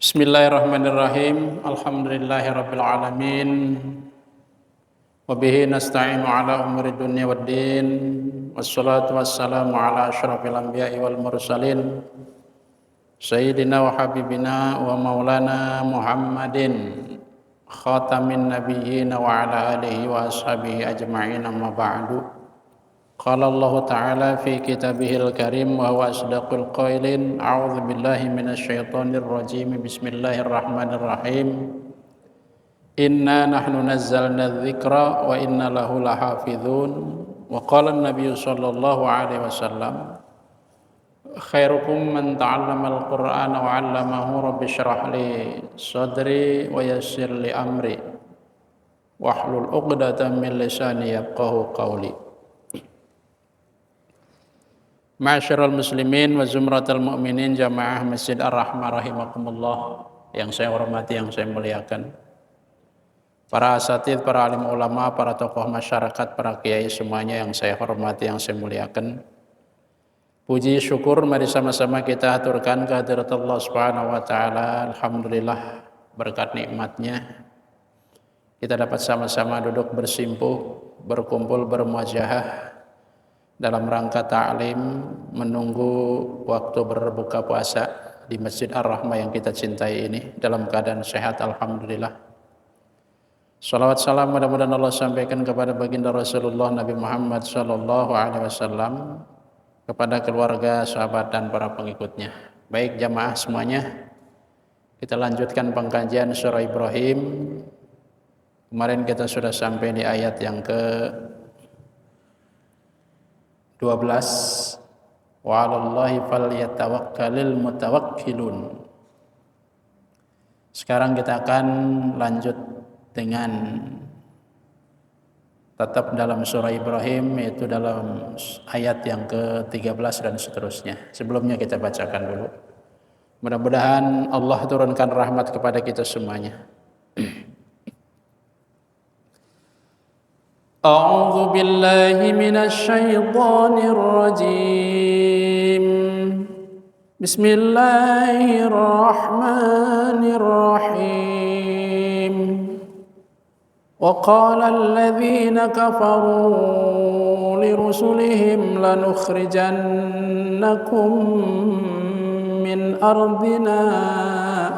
Bismillahirrahmanirrahim. Alhamdulillahirabbil alamin. Wa bihi nasta'inu ala umuri dunya waddin. Wassalatu wassalamu ala asyrafil anbiya'i wal mursalin. Sayyidina wa habibina wa maulana Muhammadin khatamin nabiyyin wa ala alihi wa ashabihi ajma'in, amma ba'du. Qala Allah Ta'ala fi kitabihil karim wa huwa asdaqul qailin. A'udzu billahi minasy syaithanir rajim. Bismillahirrahmanirrahim. Inna nahnu nazzalna dzikra wa inna lahu lahafizun. Wa qala an-nabiy sallallahu alaihi wasallam, khairukum man ta'allama al-Qur'ana wa 'allamahu. Rabbi shrah li sadri wa yassir li amri wahlul 'uqdatam min lisani yafqahu qawli. Ma'asyiral muslimin wa zumratal mu'minin jamaah Masjid Ar-Rahmah rahimakumullah, yang saya hormati, yang saya muliakan, para asatidz, para alim ulama, para tokoh masyarakat, para kiai semuanya yang saya hormati, yang saya muliakan. Puji syukur mari sama-sama kita aturkan kehadirat Allah Subhanahu wa taala. Alhamdulillah, berkat nikmatnya kita dapat sama-sama duduk bersimpuh, berkumpul, bermuajahah dalam rangka ta'lim, menunggu waktu berbuka puasa di Masjid Ar-Rahmah yang kita cintai ini dalam keadaan sehat, alhamdulillah. Salawat salam mudah-mudahan Allah sampaikan kepada baginda Rasulullah Nabi Muhammad sallallahu alaihi wasallam, kepada keluarga, sahabat dan para pengikutnya. Baik jamaah semuanya, kita lanjutkan pengkajian surah Ibrahim. Kemarin kita sudah sampai di ayat yang ke 12, wa 'alallahi falyatawakkalul mutawakkilun. Sekarang kita akan lanjut dengan tetap dalam surah Ibrahim, yaitu dalam ayat yang ke-13 dan seterusnya. Sebelumnya kita bacakan dulu. Mudah-mudahan Allah turunkan rahmat kepada kita semuanya. A'udzu billahi minasy syaithanir rajim. Bismillahirrahmanirrahim. Wa qala alladziina kafaru lirusulihim lanukhrijannakum min ardina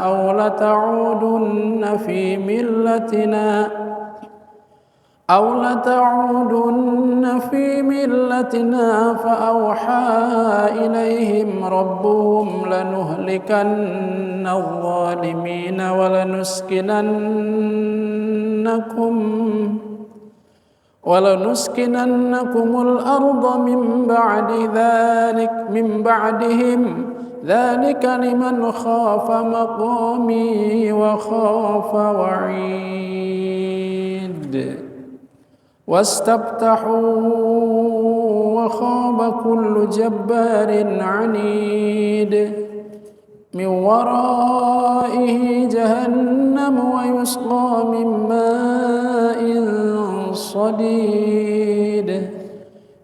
aw lata'udunna fi millatina أو لتعودن في ملتنا فأوحى إليهم ربهم لنهلكن الظالمين ولنسكننكم الأرض من بعدهم ذلك لمن خاف مقامي وخاف وعيد واستفتحوا وخاب كل جبار عنيد من ورائه جهنم ويسقى من ماء صديد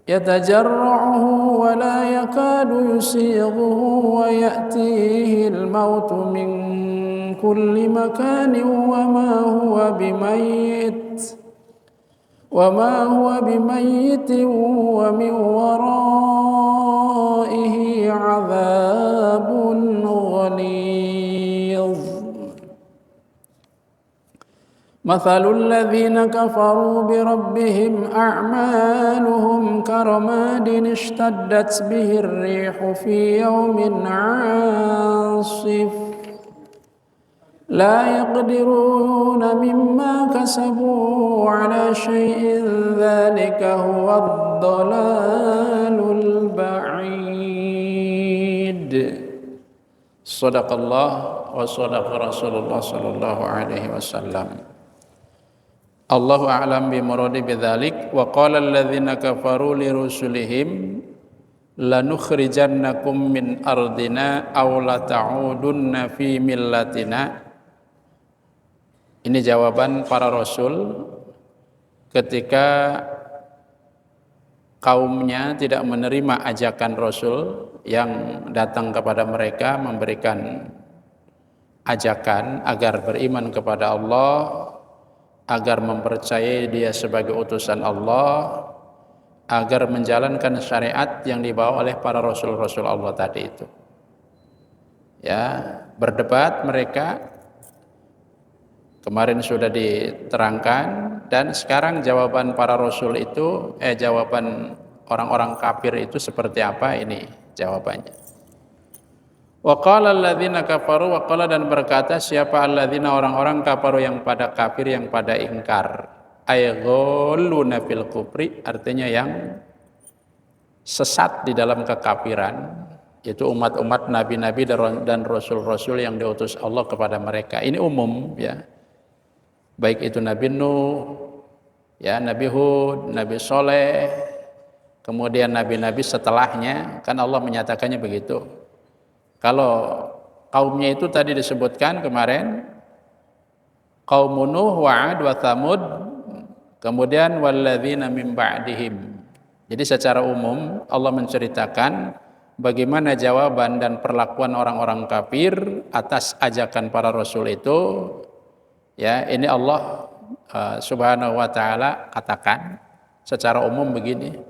يتجرعه ولا يكاد يسيغه ويأتيه الموت من كل مكان وما هو بميت ومن ورائه عذاب غليظ مثل الذين كفروا بربهم أعمالهم كرماد اشتدت به الريح في يوم عاصف لا يقدرون مما كسبوا على شيء ذلك هو الضلال البعيد. صدق الله وصدق رسول الله صلى الله عليه وسلم. Allahu a'lam bimuradi bidzalik. Wa qala alladziina kafaru lirusulihim lanukhrijannakum min ardina aw lata'udunna fi millatina. Ini jawaban para rasul ketika kaumnya tidak menerima ajakan Rasul yang datang kepada mereka memberikan ajakan agar beriman kepada Allah, agar mempercayai Dia sebagai utusan Allah, agar menjalankan syariat yang dibawa oleh para rasul-rasul Allah tadi itu. Ya, berdebat mereka kemarin sudah diterangkan, dan sekarang jawaban para rasul itu jawaban orang-orang kafir itu seperti apa, ini jawabannya. Wa qala alladzina kafaru, wa qala, dan berkata siapa alladzina orang-orang kafaru yang pada kafir, yang pada ingkar, ay ghalluna fil kufri, artinya yang sesat di dalam kekafiran, yaitu umat-umat nabi-nabi dan rasul-rasul yang diutus Allah kepada mereka. Ini umum ya. Baik itu Nabi Nuh, ya, Nabi Hud, Nabi Soleh, kemudian nabi-nabi setelahnya, kan Allah menyatakannya begitu. Kalau kaumnya itu tadi disebutkan kemarin, qaum Nuh wa 'ad wa Tsamud, kemudian walladzina min ba'dihim. Jadi secara umum Allah menceritakan bagaimana jawaban dan perlakuan orang-orang kafir atas ajakan para rasul itu. Ya, ini Allah Subhanahu wa taala katakan secara umum begini.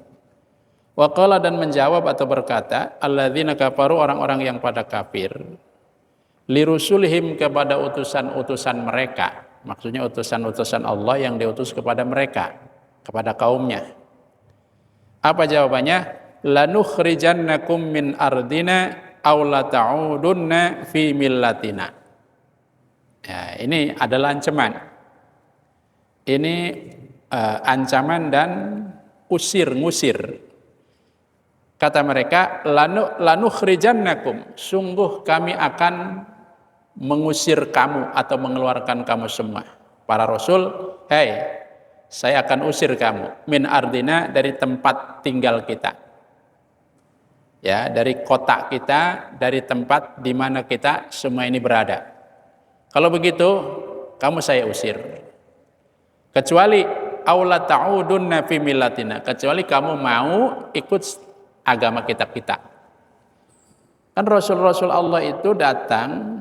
Wa qala, dan menjawab atau berkata, alladzina kafaru, orang-orang yang pada kafir, lirusulihim, kepada utusan-utusan mereka. Maksudnya utusan-utusan Allah yang diutus kepada mereka, kepada kaumnya. Apa jawabannya? Lanukhrijannakum min ardina aw la ta'udunna fi millatina. Ya, ini adalah ancaman. Ini ancaman dan ngusir. Kata mereka, lanukhrijannakum, sungguh kami akan mengusir kamu atau mengeluarkan kamu semua. Para rasul, hei, saya akan usir kamu min ardina, dari tempat tinggal kita. Ya, dari kota kita, dari tempat di mana kita semua ini berada. Kalau begitu, kamu saya usir. Kecuali aula ta'udunna fi millatina, kecuali kamu mau ikut agama kita. Kan rasul-rasul Allah itu datang,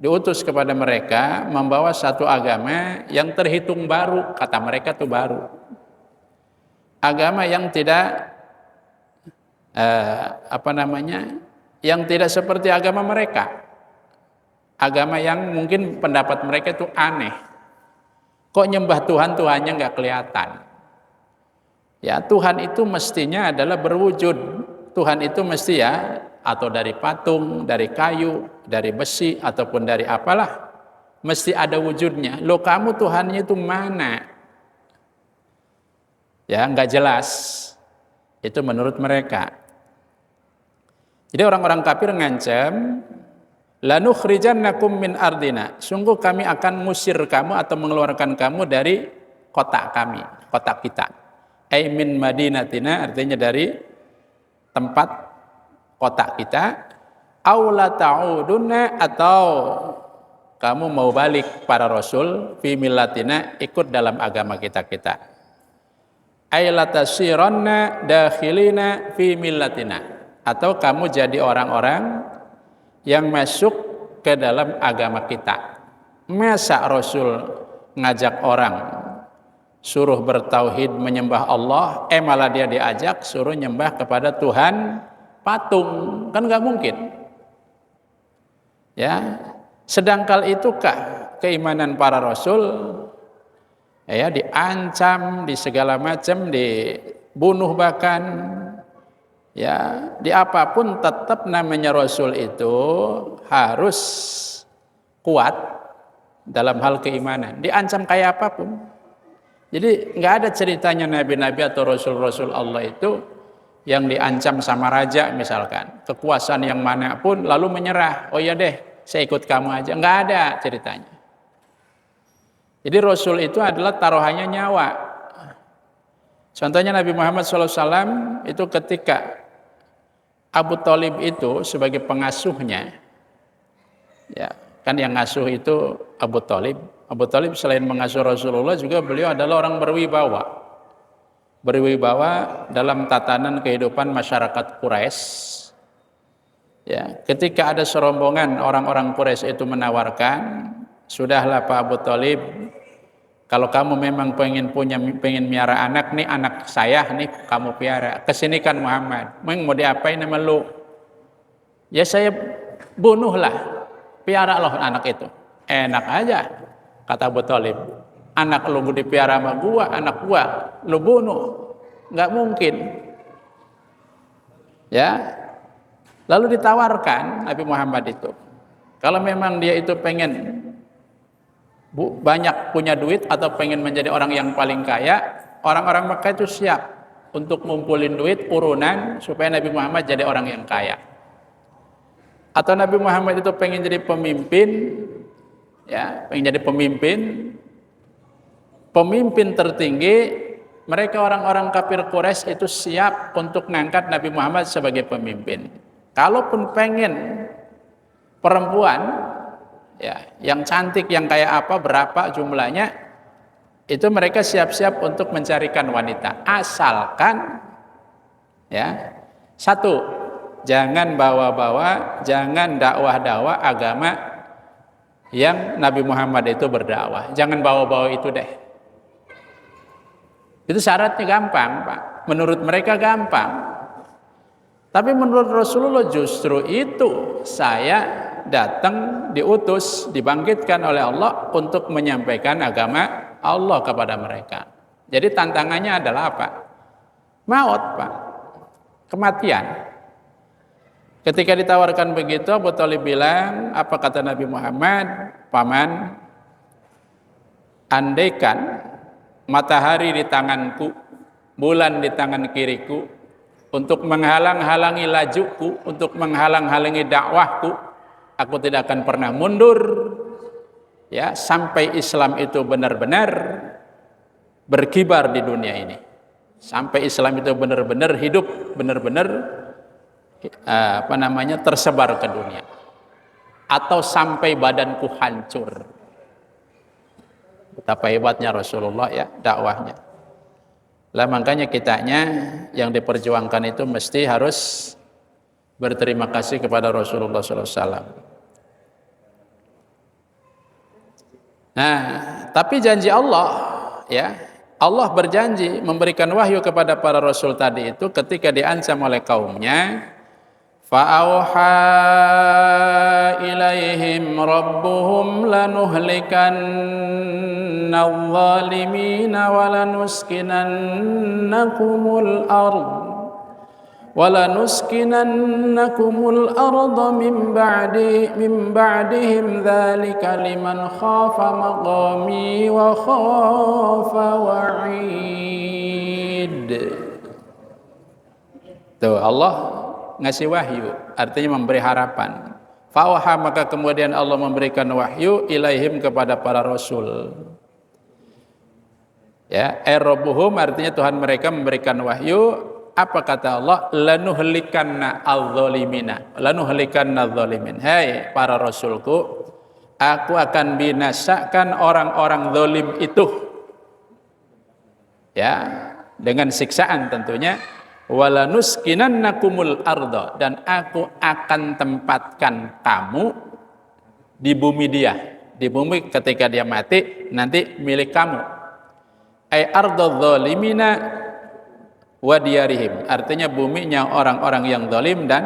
diutus kepada mereka membawa satu agama yang terhitung baru, kata mereka itu baru. Agama yang tidak yang tidak seperti agama mereka. Agama yang mungkin pendapat mereka itu aneh. Kok nyembah Tuhannya nggak kelihatan? Ya, Tuhan itu mestinya adalah berwujud. Tuhan itu mesti ya, atau dari patung, dari kayu, dari besi, ataupun dari apalah, mesti ada wujudnya. Loh, kamu Tuhannya itu mana? Ya, nggak jelas. Itu menurut mereka. Jadi orang-orang kafir ngancam, lanukhrijannakum min ardina, sungguh kami akan ngusir kamu atau mengeluarkan kamu dari kota kami, kota kita. Ai min madinatina, artinya dari tempat kota kita. Aw la ta'udunna, atau kamu mau balik para rasul fi millatina, ikut dalam agama kita. Ai la tasiranna dakhilina fi millatina, atau kamu jadi orang-orang yang masuk ke dalam agama kita. Masa Rasul ngajak orang suruh bertauhid menyembah Allah, malah dia diajak suruh nyembah kepada Tuhan patung, kan nggak mungkin. Ya, sedangkal itukah keimanan para Rasul? Ya, diancam, di segala macam, dibunuh bahkan. Ya, di apapun tetap namanya Rasul itu harus kuat dalam hal keimanan. Diancam kayak apapun. Jadi nggak ada ceritanya nabi-nabi atau rasul-rasul Allah itu yang diancam sama raja misalkan, kekuasaan yang manapun lalu menyerah. Oh ya deh, saya ikut kamu aja. Nggak ada ceritanya. Jadi Rasul itu adalah taruhannya nyawa. Contohnya Nabi Muhammad SAW itu ketika Abu Thalib itu sebagai pengasuhnya, ya kan yang ngasuh itu Abu Thalib. Abu Thalib selain mengasuh Rasulullah juga beliau adalah orang berwibawa dalam tatanan kehidupan masyarakat Quraisy. Ya, ketika ada serombongan orang-orang Quraisy itu menawarkan, sudahlah Pak Abu Thalib, kalau kamu memang pengen miara anak nih, anak saya nih kamu piara, kesinikan Muhammad. Mau diapain sama lu? Ya saya bunuhlah, piara loh anak itu. Enak aja, kata Abu Thalib. Anak lu dipiara sama gua, anak gua lu bunuh, nggak mungkin. Ya, lalu ditawarkan Nabi Muhammad itu, kalau memang dia itu pengen banyak punya duit atau pengen menjadi orang yang paling kaya, orang-orang Mekah itu siap untuk ngumpulin duit urunan supaya Nabi Muhammad jadi orang yang kaya. Atau Nabi Muhammad itu pengen jadi pemimpin, ya, pengen jadi pemimpin tertinggi, mereka orang-orang kafir Quraisy itu siap untuk mengangkat Nabi Muhammad sebagai pemimpin. Kalaupun pengen perempuan, ya, yang cantik, yang kayak apa, berapa jumlahnya, itu mereka siap-siap untuk mencarikan wanita. Asalkan, ya, satu, jangan bawa-bawa, jangan dakwah-dakwah agama yang Nabi Muhammad itu berdakwah. Jangan bawa-bawa itu deh. Itu syaratnya gampang, Pak. Menurut mereka gampang. Tapi menurut Rasulullah justru itu saya datang, diutus, dibangkitkan oleh Allah untuk menyampaikan agama Allah kepada mereka. Jadi tantangannya adalah apa? Maut, Pak. Kematian. Ketika ditawarkan begitu, Abu Thalib bilang, apa kata Nabi Muhammad? Paman, andaikan matahari di tanganku, bulan di tangan kiriku, untuk menghalang-halangi lajuku, untuk menghalang-halangi dakwahku, aku tidak akan pernah mundur, ya, sampai Islam itu benar-benar berkibar di dunia ini, sampai Islam itu benar-benar hidup, benar-benar tersebar ke dunia, atau sampai badanku hancur. Betapa hebatnya Rasulullah, ya, dakwahnya. Lah makanya kitanya yang diperjuangkan itu mesti harus berterima kasih kepada Rasulullah SAW. Nah, tapi janji Allah, ya, Allah berjanji memberikan wahyu kepada para rasul tadi itu ketika diancam oleh kaumnya. فَأَوْحَى إِلَيْهِمْ رَبُّهُمْ لَنُهْلِكَنَّ الظَّالِمِينَ وَلَنُسْكِنَنَّكُمُ الْأَرْضَ مِنْ بَعْدِهِمْ ذَلِكَ لِمَنْ خَافَ مَقَامِي وَخَافَ وَعِيدِ. Tuh, Allah ngasih wahyu, artinya memberi harapan. Fa'auha, maka kemudian Allah memberikan wahyu ilaihim kepada para rasul. Ya, rabbuhum artinya Tuhan mereka memberikan wahyu. Apa kata Allah? Lanuhlikanna adz-dzalimina. Lanuhlikanna adz-dzalimin. Hai para rasulku, aku akan binasakan orang-orang zalim itu. Ya, dengan siksaan tentunya. Walanuskinannakumul arda, dan aku akan tempatkan kamu di bumi dia. Di bumi ketika dia mati nanti milik kamu. Ai ardadz zalimina wa diyarihim, artinya buminya orang-orang yang zalim dan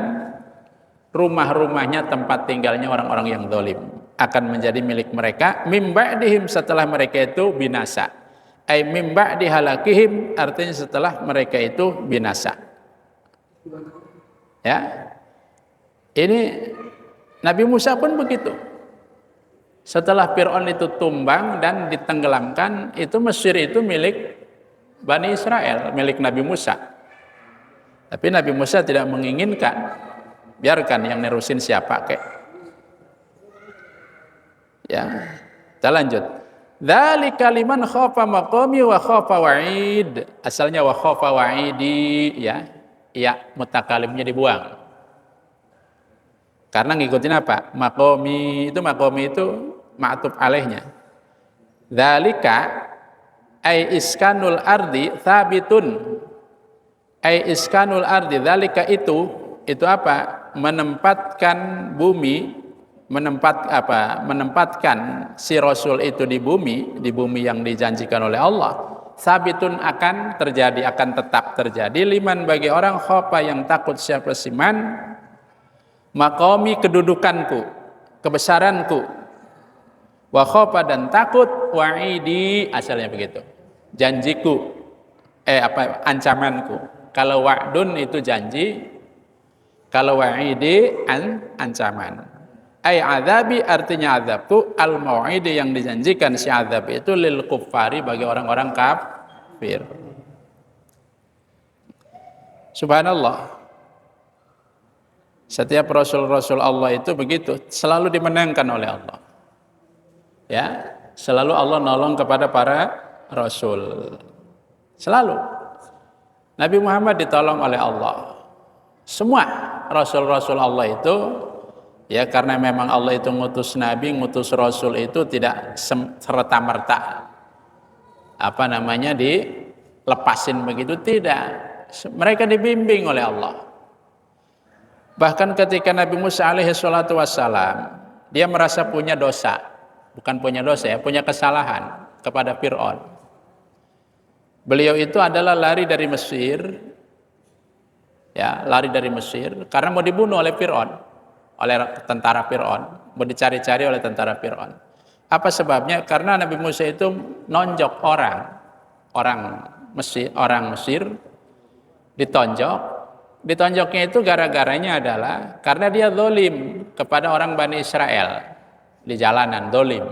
rumah-rumahnya, tempat tinggalnya orang-orang yang zalim akan menjadi milik mereka mim ba'dihim, setelah mereka itu binasa. Ai mim ba'di halakihim, artinya setelah mereka itu binasa. Ya. Ini Nabi Musa pun begitu. Setelah Fir'aun itu tumbang dan ditenggelamkan, itu Mesir itu milik Bani Israel, milik Nabi Musa. Tapi Nabi Musa tidak menginginkan, biarkan yang nerusin siapa kek. Ya. Kita lanjut. Dzalika liman khafa maqami wa khafa wa'id. Asalnya wa khafa wa'idi, ya. Ya, mutakalimnya dibuang. Karena ngikutin apa? Maqami itu ma'tuf alaihnya. Dzalika ai iskanul ardi thabitun. Ai iskanul ardi, dzalika itu apa? menempatkan bumi, menempatkan si Rasul itu di bumi yang dijanjikan oleh Allah, sabitun akan terjadi, akan tetap terjadi, liman bagi orang khofa yang takut siapa siman, maqami kedudukanku, kebesaranku, wa khofa dan takut, wa'idi asalnya begitu, janjiku, ancamanku. Kalau wa'dun itu janji, kalau wa'idi ancaman. Azabi artinya azabku, al mau'idi yang dijanjikan si azab itu lil kuffari bagi orang-orang kafir. Subhanallah. Setiap rasul-rasul Allah itu begitu, selalu dimenangkan oleh Allah. Ya, selalu Allah nolong kepada para rasul. Selalu. Nabi Muhammad ditolong oleh Allah. Semua rasul-rasul Allah itu, ya, karena memang Allah itu ngutus nabi, ngutus rasul itu tidak serta-merta dilepasin begitu, tidak. Mereka dibimbing oleh Allah. Bahkan ketika Nabi Musa alaihi salatu wassalam, dia merasa punya dosa, bukan punya dosa ya, punya kesalahan kepada Fir'aun. Beliau itu adalah lari dari Mesir, ya, lari dari Mesir karena mau dibunuh oleh Fir'aun, oleh tentara Fir'aun, mau dicari-cari oleh tentara Fir'aun. Apa sebabnya? Karena Nabi Musa itu nonjok orang Mesir, ditonjoknya itu gara-garanya adalah karena dia zalim kepada orang Bani Israel di jalanan, zalim.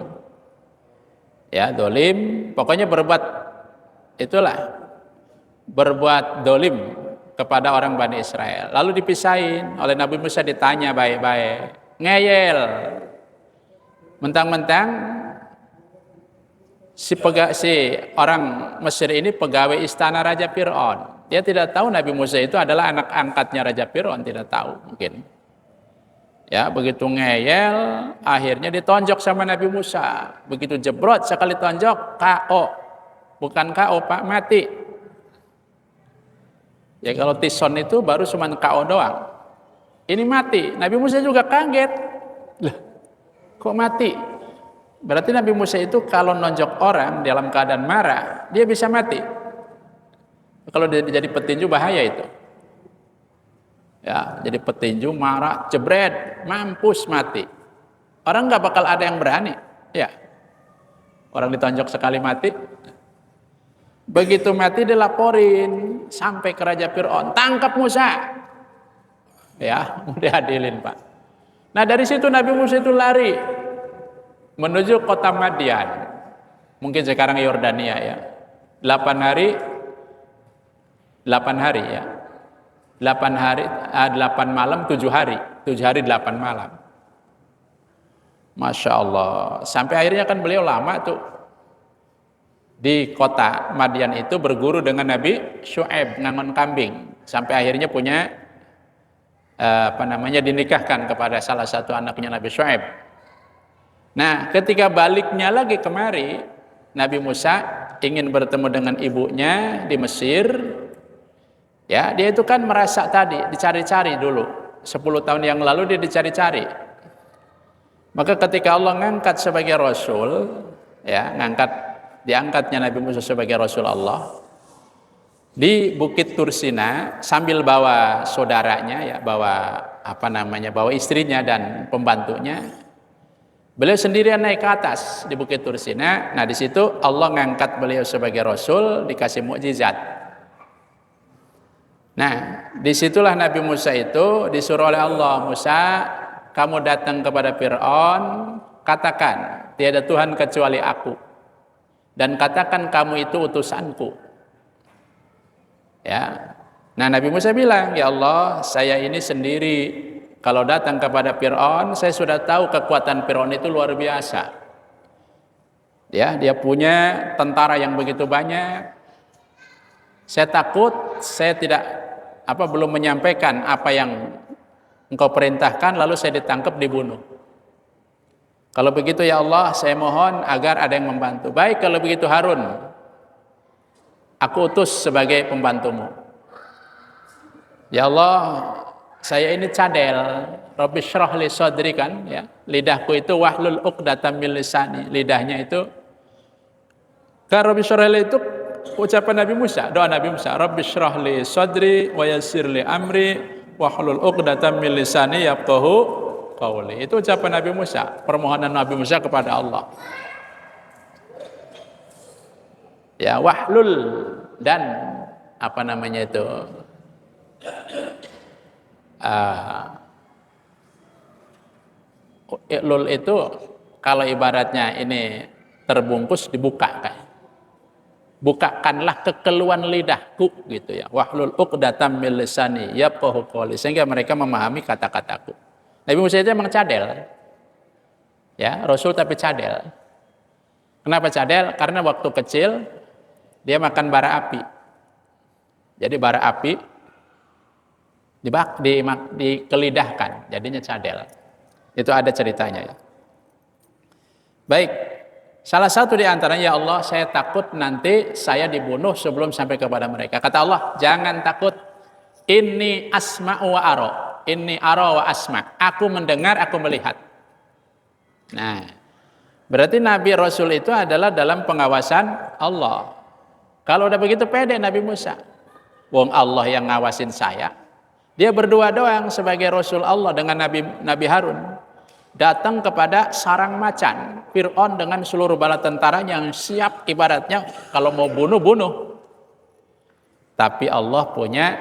Ya, zalim, pokoknya berbuat zalim kepada orang Bani Israel. Lalu dipisahin oleh Nabi Musa, ditanya baik-baik, ngeyel, mentang-mentang si orang Mesir ini pegawai istana Raja Fir'aun. Dia tidak tahu Nabi Musa itu adalah anak angkatnya Raja Fir'aun, tidak tahu mungkin. Ya, begitu ngeyel, akhirnya ditonjok sama Nabi Musa. Begitu jebrot sekali tonjok, KO. Bukan KO, Pak, mati. Ya, kalau tison itu baru cuma KO doang. Ini mati. Nabi Musa juga kaget. Lah, kok mati? Berarti Nabi Musa itu kalau nonjok orang dalam keadaan marah, dia bisa mati. Kalau dia jadi petinju bahaya itu. Ya, jadi petinju marah, jebret, mampus mati. Orang nggak bakal ada yang berani. Ya, orang ditonjok sekali mati. Begitu mati dilaporin sampai ke Raja Fir'aun, tangkap Musa. Ya, diadilin, Pak. Nah, dari situ Nabi Musa itu lari menuju kota Madian. Mungkin sekarang Yordania ya. 8 hari ya. 8 malam 7 hari. 7 hari 8 malam. Masya Allah. Sampai akhirnya kan beliau lama tuh di kota Madian itu berguru dengan Nabi Syu'aib, ngangon kambing, sampai akhirnya punya dinikahkan kepada salah satu anaknya Nabi Syu'aib. Nah, ketika baliknya lagi kemari, Nabi Musa ingin bertemu dengan ibunya di Mesir. Ya, dia itu kan merasa tadi dicari-cari dulu. 10 tahun yang lalu dia dicari-cari. Maka ketika Allah ngangkat sebagai rasul, ya, diangkatnya Nabi Musa sebagai Rasul Allah di Bukit Tursina sambil bawa saudaranya, ya, bawa istrinya dan pembantunya. Beliau sendirian naik ke atas di Bukit Tursina. Nah, di situ Allah ngangkat beliau sebagai Rasul, dikasih mukjizat. Nah, disitulah Nabi Musa itu disuruh oleh Allah, Musa, kamu datang kepada Fir'aun, katakan tiada Tuhan kecuali aku. Dan katakan kamu itu utusanku. Ya. Nah, Nabi Musa bilang, ya Allah, saya ini sendiri kalau datang kepada Fir'aun, saya sudah tahu kekuatan Fir'aun itu luar biasa. Ya, dia punya tentara yang begitu banyak. Saya takut saya belum menyampaikan apa yang engkau perintahkan, lalu saya ditangkap, dibunuh. Kalau begitu ya Allah, saya mohon agar ada yang membantu. Baik, kalau begitu Harun, aku utus sebagai pembantumu. Ya Allah, saya ini cadel. Rabbi syrah li sadri kan, ya. Lidahku itu wahlul uqdatam min lisani. Lidahnya itu kan Rabbi syrah li itu ucapan Nabi Musa, doa Nabi Musa. Rabbi syrah li sadri wa yassir li amri wahlul uqdatam min lisani yafqahu qawli. Itu ucapan Nabi Musa, permohonan Nabi Musa kepada Allah. Ya, wahlul dan apa namanya itu? Iqlul itu kalau ibaratnya ini terbungkus dibuka kan. Bukakanlah kekeluhan lidahku gitu ya. Wahlul uqdatam min lisani yafqahu qawli, sehingga mereka memahami kata-kataku. Nabi Musa itu memang cadel. Ya, Rasul tapi cadel. Kenapa cadel? Karena waktu kecil dia makan bara api. Jadi bara api dikelidahkan, jadinya cadel. Itu ada ceritanya ya. Baik, salah satu di antaranya, ya Allah, saya takut nanti saya dibunuh sebelum sampai kepada mereka. Kata Allah, jangan takut. Inni asma'u wa aro. Inni aro wa asma'. Aku mendengar, aku melihat. Nah, berarti Nabi Rasul itu adalah dalam pengawasan Allah. Kalau udah begitu pede Nabi Musa. Wong Allah yang ngawasin saya. Dia berdua doang sebagai Rasul Allah dengan Nabi Harun. Datang kepada sarang macan Fir'aun dengan seluruh bala tentaranya yang siap ibaratnya kalau mau bunuh. Tapi Allah punya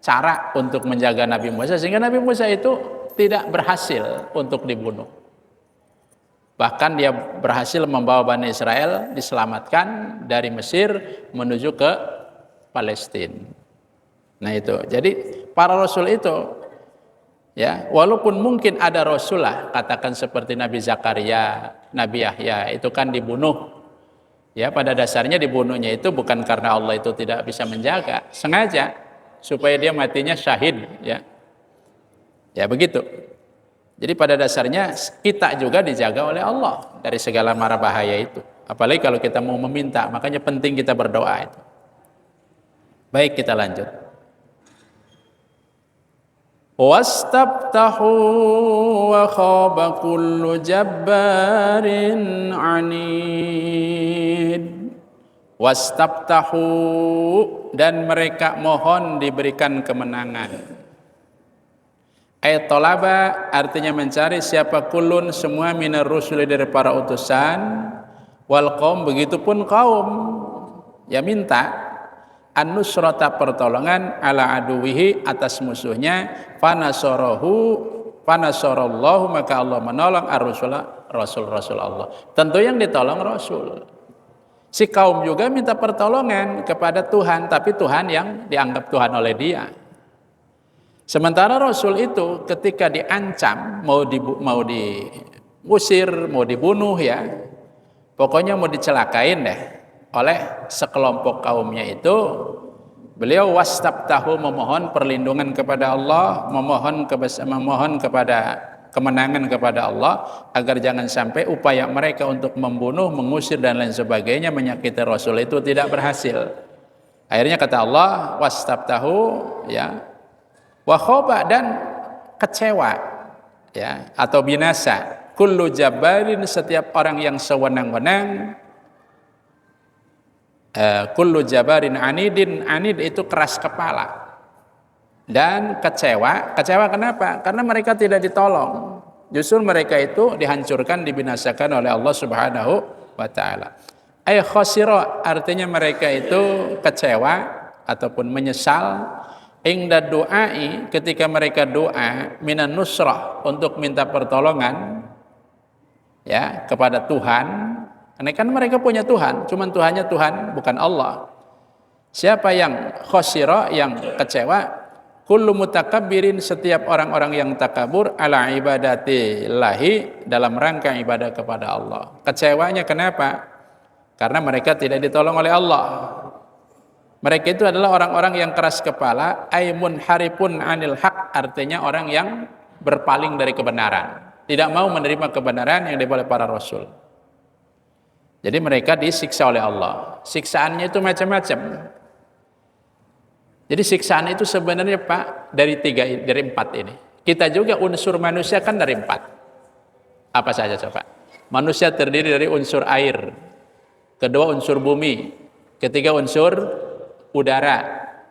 cara untuk menjaga Nabi Musa sehingga Nabi Musa itu tidak berhasil untuk dibunuh. Bahkan dia berhasil membawa Bani Israel diselamatkan dari Mesir menuju ke Palestina. Nah itu, jadi para rasul itu, ya, walaupun mungkin ada rasul lah, katakan seperti Nabi Zakaria, Nabi Yahya, itu kan dibunuh. Ya, pada dasarnya dibunuhnya itu bukan karena Allah itu tidak bisa menjaga, sengaja supaya dia matinya syahid, ya. Ya begitu. Jadi pada dasarnya kita juga dijaga oleh Allah dari segala mara bahaya itu. Apalagi kalau kita mau meminta, makanya penting kita berdoa itu. Baik, kita lanjut. Wastabtahu wa khaba kullu jabbarin anid. Wastabtahu, dan mereka mohon diberikan kemenangan. Tolaba artinya mencari, siapa kulun semua minar rusuli dari para utusan, wal qaum begitupun kaum, ya minta an-nusrata pertolongan ala aduwihi atas musuhnya, fanasarallahu maka Allah menolong rasul Allah. Tentu yang ditolong Rasul. Si kaum juga minta pertolongan kepada Tuhan, tapi Tuhan yang dianggap Tuhan oleh dia. Sementara Rasul itu ketika diancam mau diusir, mau dibunuh, ya pokoknya mau dicelakain deh oleh sekelompok kaumnya itu, beliau wastabtahu, memohon perlindungan kepada Allah, memohon kepada kemenangan kepada Allah agar jangan sampai upaya mereka untuk membunuh, mengusir dan lain sebagainya menyakiti Rasul itu tidak berhasil. Akhirnya kata Allah wastabtahu, ya, wa khaba, dan kecewa, ya, atau binasa, kullu jabbarin, setiap orang yang sewenang-wenang, kullu jabbarin anidin, anid itu keras kepala, dan kecewa kenapa? Karena mereka tidak ditolong, justru mereka itu dihancurkan, dibinasakan oleh Allah Subhanahu wa taala. Ay khasira, artinya mereka itu kecewa ataupun menyesal, ingda doai, ketika mereka doa, minan nusrah, untuk minta pertolongan, ya, kepada Tuhan. Karena kan mereka punya Tuhan, cuman Tuhannya Tuhan, bukan Allah. Siapa yang khosira, yang kecewa? Kullu mutakabbirin, setiap orang-orang yang takabur ala ibadatillahi, dalam rangka ibadah kepada Allah. Kecewanya kenapa? Karena mereka tidak ditolong oleh Allah. Mereka itu adalah orang-orang yang keras kepala, aimun haripun anil haq, artinya orang yang berpaling dari kebenaran, tidak mau menerima kebenaran yang dibawa oleh para rasul. Jadi mereka disiksa oleh Allah. Siksaannya itu macam-macam. Jadi siksaan itu sebenarnya Pak dari empat ini. Kita juga unsur manusia kan dari empat. Apa saja coba? Manusia terdiri dari unsur air, kedua unsur bumi, ketiga unsur udara,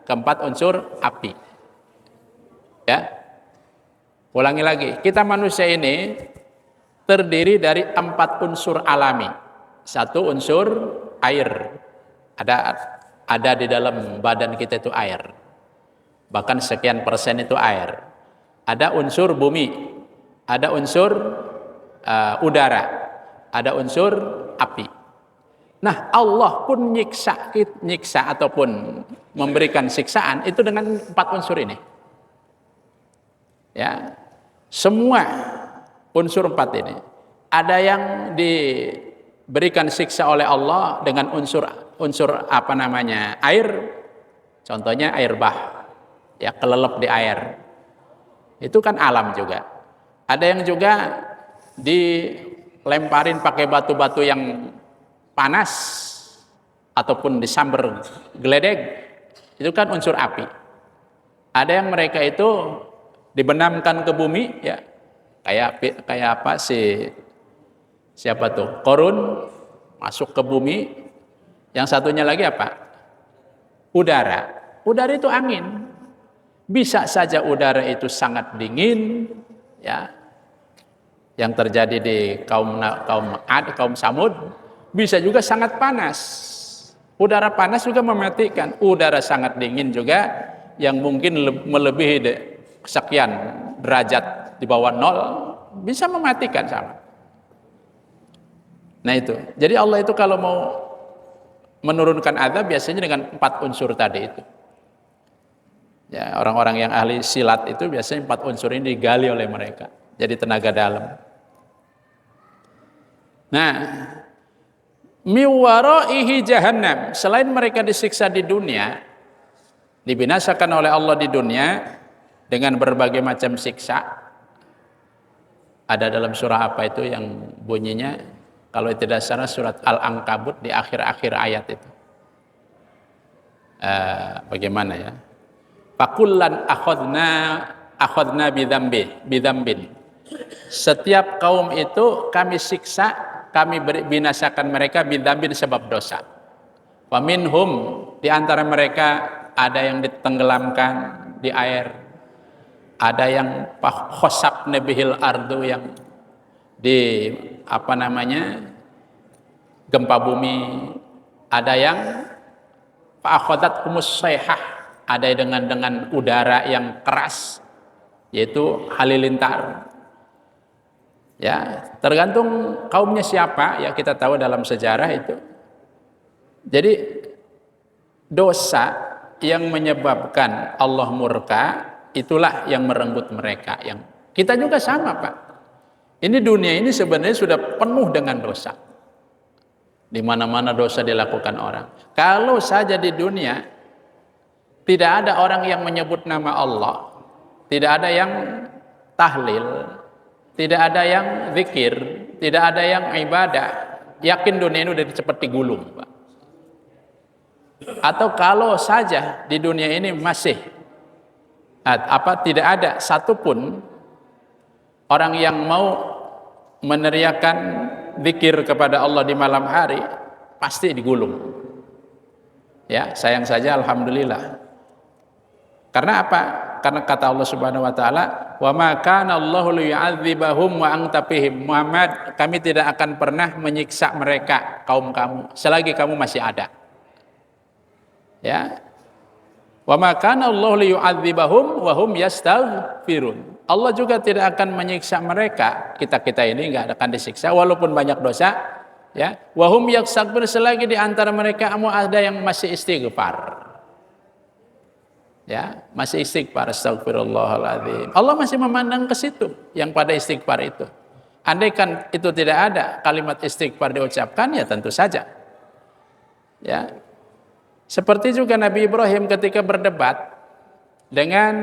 keempat unsur api. Ya, ulangi lagi. Kita manusia ini terdiri dari 4 unsur alami. 1 unsur air. Ada di dalam badan kita itu air. Bahkan sekian persen itu air. Ada unsur bumi, ada unsur udara, ada unsur api. Nah, Allah pun nyiksa ataupun memberikan siksaan itu dengan 4 unsur ini. Ya, semua unsur 4 ini. Ada yang diberikan siksa oleh Allah dengan unsur air, contohnya air bah, ya, kelelep di air. Itu kan alam juga. Ada yang juga dilemparin pakai batu-batu yang panas ataupun disambar geledek, itu kan unsur api. Ada yang mereka itu dibenamkan ke bumi, ya, kayak apa siapa tuh, Korun masuk ke bumi. Yang satunya lagi apa? Udara. Udara itu angin. Bisa saja udara itu sangat dingin, ya, yang terjadi di kaum Ad, kaum Samud. Bisa juga sangat panas. Udara panas juga mematikan. Udara sangat dingin juga yang mungkin melebihi sekian derajat di bawah 0 bisa mematikan sama. Nah itu. Jadi Allah itu kalau mau menurunkan azab biasanya dengan 4 unsur tadi itu. Ya, orang-orang yang ahli silat itu biasanya 4 unsur ini digali oleh mereka. Jadi tenaga dalam. Nah, miwaraihi jahannam, selain mereka disiksa di dunia, dibinasakan oleh Allah di dunia dengan berbagai macam siksa. Ada dalam surah apa itu yang bunyinya, kalau tidak salah surat Al-Ankabut di akhir-akhir ayat itu. Bagaimana ya? Fakullan akhadna bidzambin. Setiap kaum itu kami siksa, kami binasakan mereka bidzambin sebab dosa. Wa minhum, di antara mereka ada yang ditenggelamkan di air, ada yang khosab nebihil ardu, yang di gempa bumi, ada yang fa'akhadat humus sayhah, ada dengan udara yang keras, yaitu halilintar. Ya, tergantung kaumnya siapa, ya, kita tahu dalam sejarah itu. Jadi dosa yang menyebabkan Allah murka, itulah yang merenggut mereka. Yang kita juga sama, Pak. Ini dunia ini sebenarnya sudah penuh dengan dosa. Di mana-mana dosa dilakukan orang. Kalau saja di dunia tidak ada orang yang menyebut nama Allah, tidak ada yang tahlil, tidak ada yang zikir, tidak ada yang ibadah, yakin dunia ini udah cepat digulung, Pak. Atau kalau saja di dunia ini masih tidak ada satupun orang yang mau meneriakan zikir kepada Allah di malam hari, pasti digulung. Ya, sayang saja, alhamdulillah. Karena apa? Karena kata Allah Subhanahu wa taala, "Wa ma kana Allahu liyu'adzibahum wa anta fihim." Muhammad, kami tidak akan pernah menyiksa mereka, kaum kamu, selagi kamu masih ada. Ya. Wa ma kana Allahu liyu'adzibahum wa hum yastaghfirun. Allah juga tidak akan menyiksa mereka, kita ini enggak akan disiksa walaupun banyak dosa, ya. Wa hum yastaghfir, selagi di antara mereka ada yang masih istighfar. Ya, masih istighfar, astagfirullahaladzim. Allah masih memandang ke situ, yang pada istighfar itu. Andaikan itu tidak ada kalimat istighfar diucapkan, ya tentu saja. Ya. Seperti juga Nabi Ibrahim ketika berdebat dengan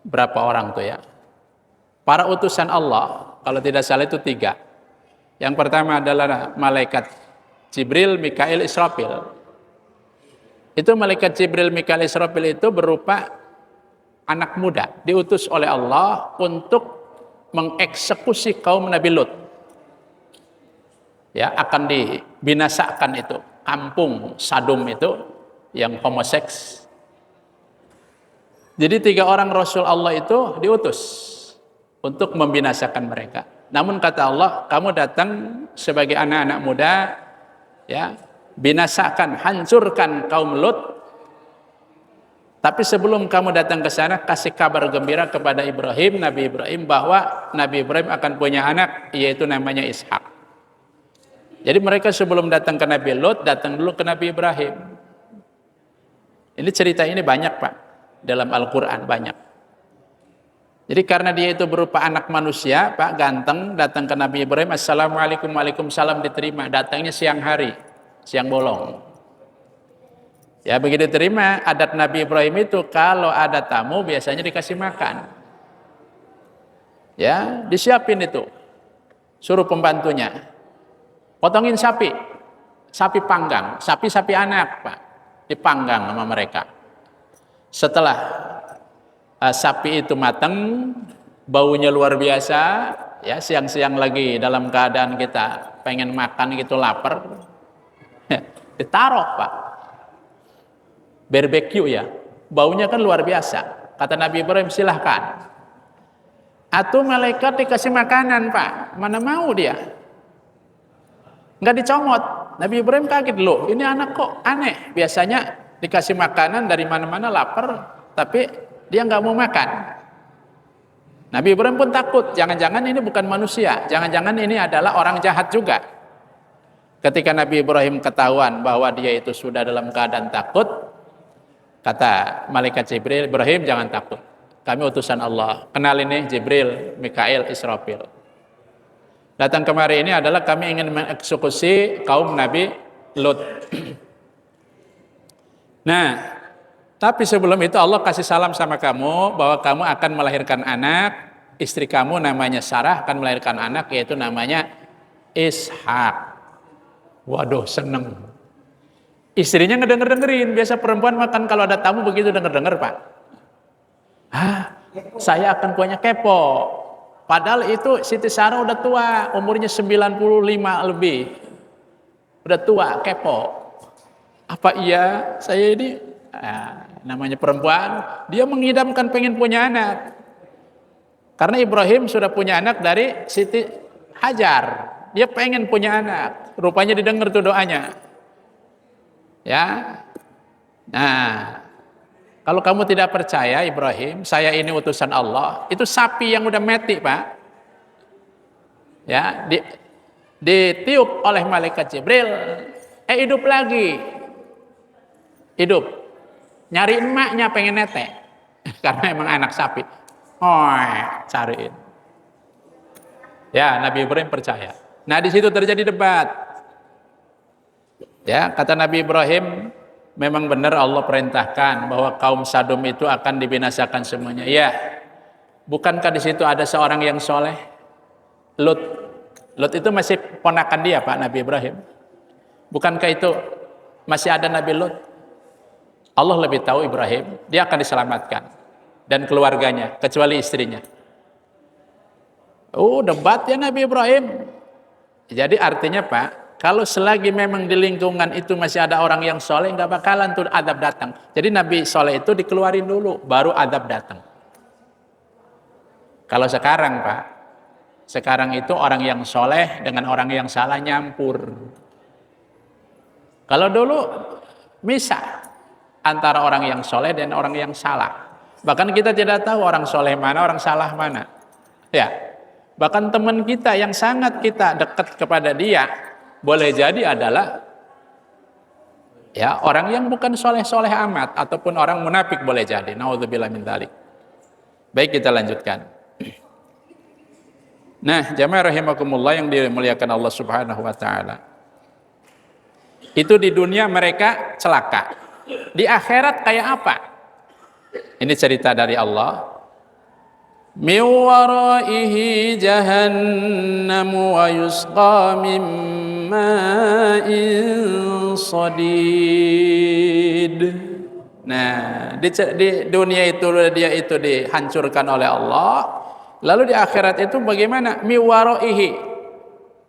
berapa orang tuh ya? Para utusan Allah, kalau tidak salah itu 3. Yang pertama adalah malaikat Jibril, Mikail, Israfil. Itu malaikat Jibril, Mikail, Israfil itu berupa anak muda, diutus oleh Allah untuk mengeksekusi kaum Nabi Lut. Ya, akan dibinasakan itu kampung Sadum itu yang homoseks. Jadi 3 orang Rasul Allah itu diutus untuk membinasakan mereka. Namun kata Allah, kamu datang sebagai anak-anak muda, ya, binasakan, hancurkan kaum Lut. Tapi sebelum kamu datang ke sana, kasih kabar gembira kepada Ibrahim, Nabi Ibrahim, bahwa Nabi Ibrahim akan punya anak, yaitu namanya Ishak. Jadi mereka sebelum datang ke Nabi Lut, datang dulu ke Nabi Ibrahim. Ini cerita ini banyak, Pak, dalam Al-Quran banyak. Jadi karena dia itu berupa anak manusia, Pak, ganteng, datang ke Nabi Ibrahim, Assalamualaikum, waalaikumsalam, diterima. Datangnya siang hari, siang bolong. Ya, begitu terima, adat Nabi Ibrahim itu kalau ada tamu biasanya dikasih makan. Ya, disiapin itu. Suruh pembantunya. Potongin sapi. Sapi panggang, sapi anak, Pak. Dipanggang sama mereka. Setelah sapi itu matang, baunya luar biasa, ya, siang-siang lagi dalam keadaan kita pengen makan gitu, lapar. Ditaruh, Pak. Barbecue, ya, baunya kan luar biasa. Kata Nabi Ibrahim, silahkan. Atau malaikat dikasih makanan, Pak, mana mau dia, nggak dicomot. Nabi Ibrahim kaget, loh, ini anak kok aneh, biasanya dikasih makanan dari mana-mana, lapar, tapi dia nggak mau makan. Nabi Ibrahim pun takut, jangan-jangan ini bukan manusia, jangan-jangan ini adalah orang jahat juga. Ketika Nabi Ibrahim ketahuan bahwa dia itu sudah dalam keadaan takut, kata malaikat Jibril, Ibrahim jangan takut, kami utusan Allah. Kenal ini Jibril, Mikail, Israfil. Datang kemari ini adalah kami ingin mengeksekusi kaum Nabi Lut. Nah, tapi sebelum itu Allah kasih salam sama kamu bahwa kamu akan melahirkan anak, istri kamu namanya Sarah akan melahirkan anak, yaitu namanya Ishak. Waduh, seneng. Istrinya ngedenger-dengerin, biasa perempuan makan kalau ada tamu begitu denger-denger, Pak. Saya akan punya kepo. Padahal itu Siti Sarah udah tua, umurnya 95 lebih. Udah tua, kepo. Apa iya saya ini, namanya perempuan, dia mengidamkan pengen punya anak. Karena Ibrahim sudah punya anak dari Siti Hajar. Dia pengen punya anak. Rupanya didengar tuh doanya. Ya. Nah, kalau kamu tidak percaya Ibrahim, saya ini utusan Allah, itu sapi yang udah mati, Pak. Ya, ditiup oleh malaikat Jibril, hidup lagi. Hidup. Nyari emaknya pengen netek. Karena emang anak sapi. Cariin. Ya, Nabi Ibrahim percaya. Nah, di situ terjadi debat. Ya, kata Nabi Ibrahim, memang benar Allah perintahkan bahwa kaum Sadum itu akan dibinasakan semuanya. Ya, bukankah di situ ada seorang yang soleh? Lut. Lut itu masih ponakan dia, Pak, Nabi Ibrahim. Bukankah itu masih ada Nabi Lut? Allah lebih tahu Ibrahim, dia akan diselamatkan. Dan keluarganya, kecuali istrinya. Debat ya Nabi Ibrahim. Jadi artinya, Pak, kalau selagi memang di lingkungan itu masih ada orang yang soleh, nggak bakalan tuh adab datang. Jadi Nabi soleh itu dikeluarin dulu, baru adab datang. Kalau sekarang, Pak, sekarang itu orang yang soleh dengan orang yang salah nyampur. Kalau dulu misah antara orang yang soleh dan orang yang salah. Bahkan kita tidak tahu orang soleh mana, orang salah mana. Ya, bahkan teman kita yang sangat kita dekat kepada dia, boleh jadi adalah ya orang yang bukan soleh-soleh amat, ataupun orang munafik boleh jadi. Naudzubillah min dzalik. Baik, kita lanjutkan. Nah, jamaah rahimakumullah yang dimuliakan Allah Subhanahu wa taala. Itu di dunia mereka celaka. Di akhirat kayak apa? Ini cerita dari Allah. Min waraihi jahannam wa yusqa min ma'in sadid. Nah, di dunia itu dia itu dihancurkan oleh Allah. Lalu di akhirat itu bagaimana? Mi waraihi.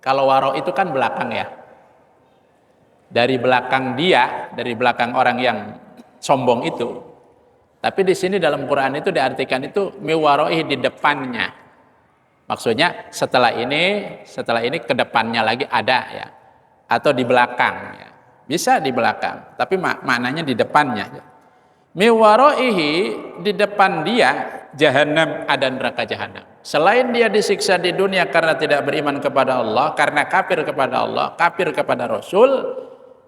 Kalau waro itu kan belakang ya. Dari belakang dia, dari belakang orang yang sombong itu. Tapi di sini dalam Quran itu diartikan itu mi waraihi, di depannya. Maksudnya setelah ini ke depannya lagi ada ya. Atau di belakang ya. Bisa di belakang, tapi maknanya di depannya. Miwaraihi, di depan dia jahanam, ada neraka jahanam. Selain dia disiksa di dunia karena tidak beriman kepada Allah, karena kafir kepada Allah, kafir kepada Rasul,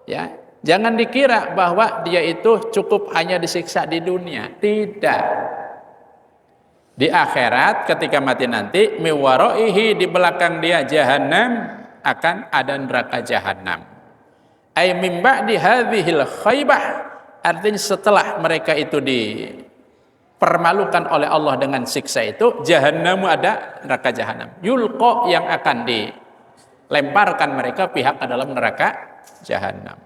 ya. Jangan dikira bahwa dia itu cukup hanya disiksa di dunia. Tidak. Di akhirat ketika mati nanti, miwaraihi, di belakang dia jahanam, akan ada neraka jahanam. Ay min ba'di hadhil khaybah, artinya setelah mereka itu dipermalukan oleh Allah dengan siksa itu, jahanam, ada neraka jahanam. Yulqa, yang akan dilemparkan mereka pihak ke dalam neraka jahanam.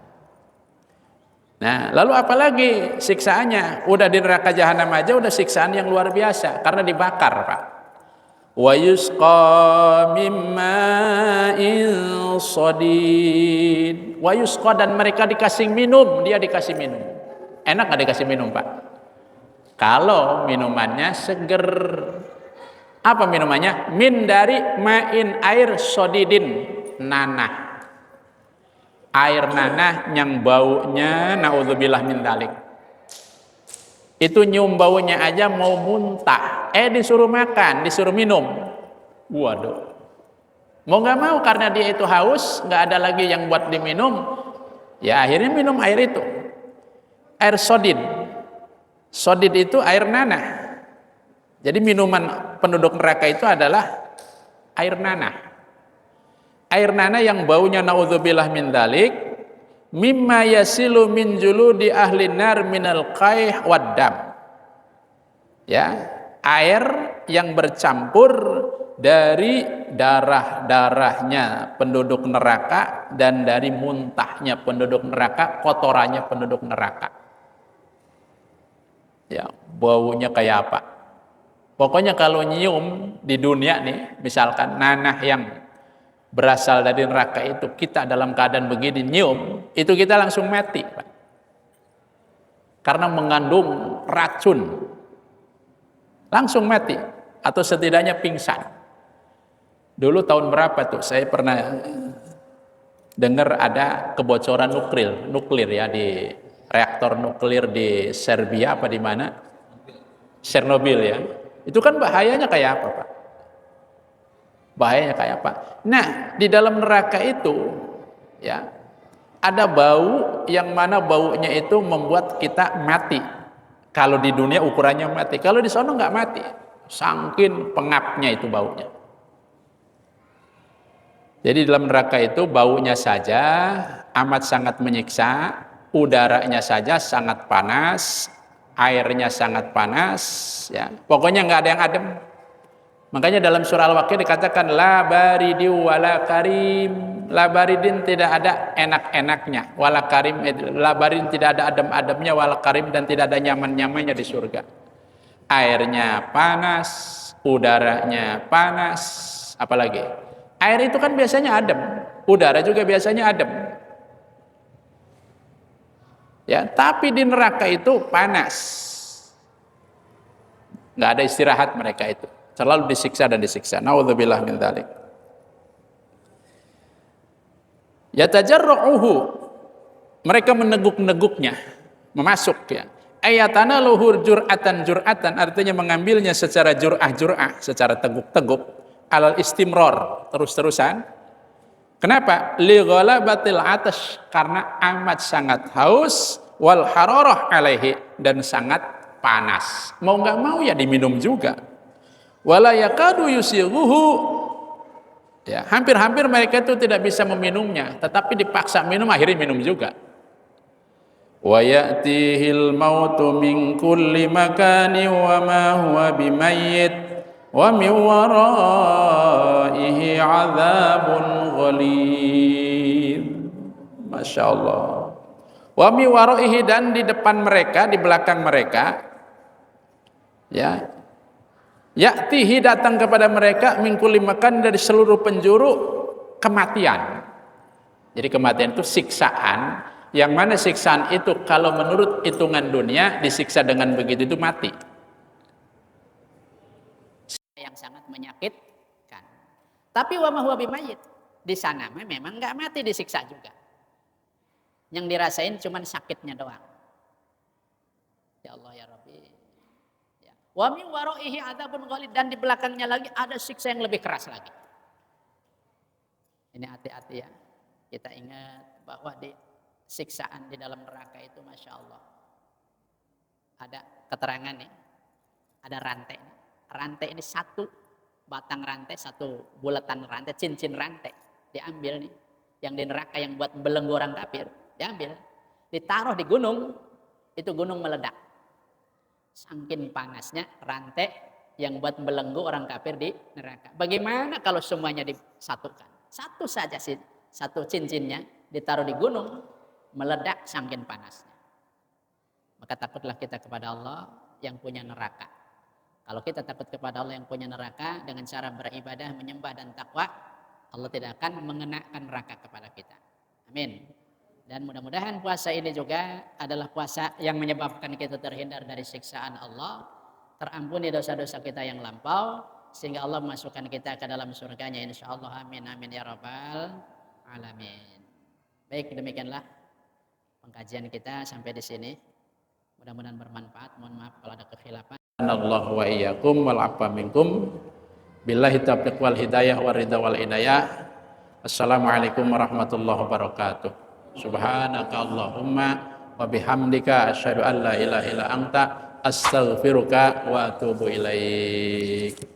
Nah, lalu apalagi siksaannya? Udah di neraka jahanam aja udah siksaan yang luar biasa karena dibakar, Pak. Wa yusqa mimma'in sadid. Wa yusqa, dan mereka dikasih minum, dia dikasih minum. Enak gak dikasih minum, Pak? Kalau minumannya seger. Apa minumannya? Min, dari ma'in, air, sodidin, nanah. Air nanah yang baunya naudzubillah min dzalik. Itu nyium baunya aja mau muntah. Disuruh makan, disuruh minum. Waduh. Mau gak mau karena dia itu haus, gak ada lagi yang buat diminum. Ya akhirnya minum air itu. Air sodid. Sodid itu air nanah. Jadi minuman penduduk neraka itu adalah air nanah. Air nanah yang baunya naudzubillah min dzalik. Mimma yasilu min juludi ahli nar minal qaih waddam. Ya, air yang bercampur dari darah-darahnya penduduk neraka dan dari muntahnya penduduk neraka, kotorannya penduduk neraka. Ya, baunya kayak apa? Pokoknya kalau nyium di dunia nih, misalkan nanah yang berasal dari neraka itu, kita dalam keadaan begini nyium, itu kita langsung mati, Pak. Karena mengandung racun. Langsung mati atau setidaknya pingsan. Dulu tahun berapa tuh saya pernah dengar ada kebocoran nuklir ya di reaktor nuklir di Serbia apa di mana? Chernobyl ya. Itu kan bahayanya kayak apa, Pak? Bahayanya kayak apa? Nah, di dalam neraka itu ya ada bau yang mana baunya itu membuat kita mati. Kalau di dunia ukurannya mati, kalau di sana nggak mati. Saking pengapnya itu baunya. Jadi dalam neraka itu baunya saja amat sangat menyiksa, udaranya saja sangat panas, airnya sangat panas, ya. Pokoknya nggak ada yang adem. Makanya dalam surah Al-Waqiah dikatakan la baridi wala karim. La baridin tidak ada enak-enaknya, wala karim, la baridin tidak ada adem-ademnya, wala karim, dan tidak ada nyaman-nyamannya di surga. Airnya panas, udaranya panas, apalagi? Air itu kan biasanya adem, udara juga biasanya adem. Ya, tapi di neraka itu panas. Nggak ada istirahat mereka itu. Selalu disiksa dan disiksa. Naudzubillah min dzalik. Yatajarruhu, mereka meneguk-neguknya, memasuk ya. Ayatana luhur jur'atan, artinya mengambilnya secara jur'ah, secara teguk-teguk, alal istimror, terus-terusan. Kenapa? Li ghalabatil atash, karena amat sangat haus, wal hararah alaihi, dan sangat panas. Mau nggak mau ya diminum juga. Wala yakadu yusighuhu, ya, hampir-hampir mereka itu tidak bisa meminumnya, tetapi dipaksa minum, akhirnya minum juga. Wa ya'tihil mautu min kulli makani wa ma huwa bimayyit wa min waraihi 'adzabun ghalidh. Masya Allah. Wa mi waraihi, dan di depan mereka, di belakang mereka, ya, ya'tihi, datang kepada mereka min kulli makan, dari seluruh penjuru kematian. Jadi kematian itu siksaan, yang mana siksaan itu kalau menurut hitungan dunia disiksa dengan begitu itu mati. Yang sangat menyakitkan. Tapi wa ma huwa bimayyit, di sana memang enggak mati, disiksa juga. Yang dirasain cuman sakitnya doang. Ya Allah ya Rabbi. Ya. Wa min waraihi adzabun ghalid, dan di belakangnya lagi ada siksa yang lebih keras lagi. Ini hati-hati ya. Kita ingat bahwa di siksaan di dalam neraka itu Masya Allah. Ada keterangan nih. Ada rantai. Rantai ini satu batang rantai, satu bulatan rantai, cincin rantai. Diambil nih. Yang di neraka yang buat belenggu orang kafir. Diambil. Ditaruh di gunung. Itu gunung meledak. Saking panasnya rantai yang buat belenggu orang kafir di neraka. Bagaimana kalau semuanya disatukan? Satu saja sih. Satu cincinnya ditaruh di gunung, meledak saking panasnya. Maka takutlah kita kepada Allah yang punya neraka. Kalau kita takut kepada Allah yang punya neraka, dengan cara beribadah, menyembah dan takwa, Allah tidak akan mengenakan neraka kepada kita. Amin. Dan mudah-mudahan puasa ini juga adalah puasa yang menyebabkan kita terhindar dari siksaan Allah, terampuni dosa-dosa kita yang lampau, sehingga Allah memasukkan kita ke dalam surganya insyaallah. Amin amin ya rabbal alamin. Baik, demikianlah pengkajian kita sampai di sini. Mudah-mudahan bermanfaat. Mohon maaf kalau ada kekhilafan. Allah wa iyyakum wal afa minkum. Billahi taufiq wal hidayah wa ridha wal inayah. Assalamualaikum warahmatullahi wabarakatuh. Subhanaka Allahumma wa bihamdika asyhadu an la ilaha illa anta astaghfiruka wa atubu ilaik.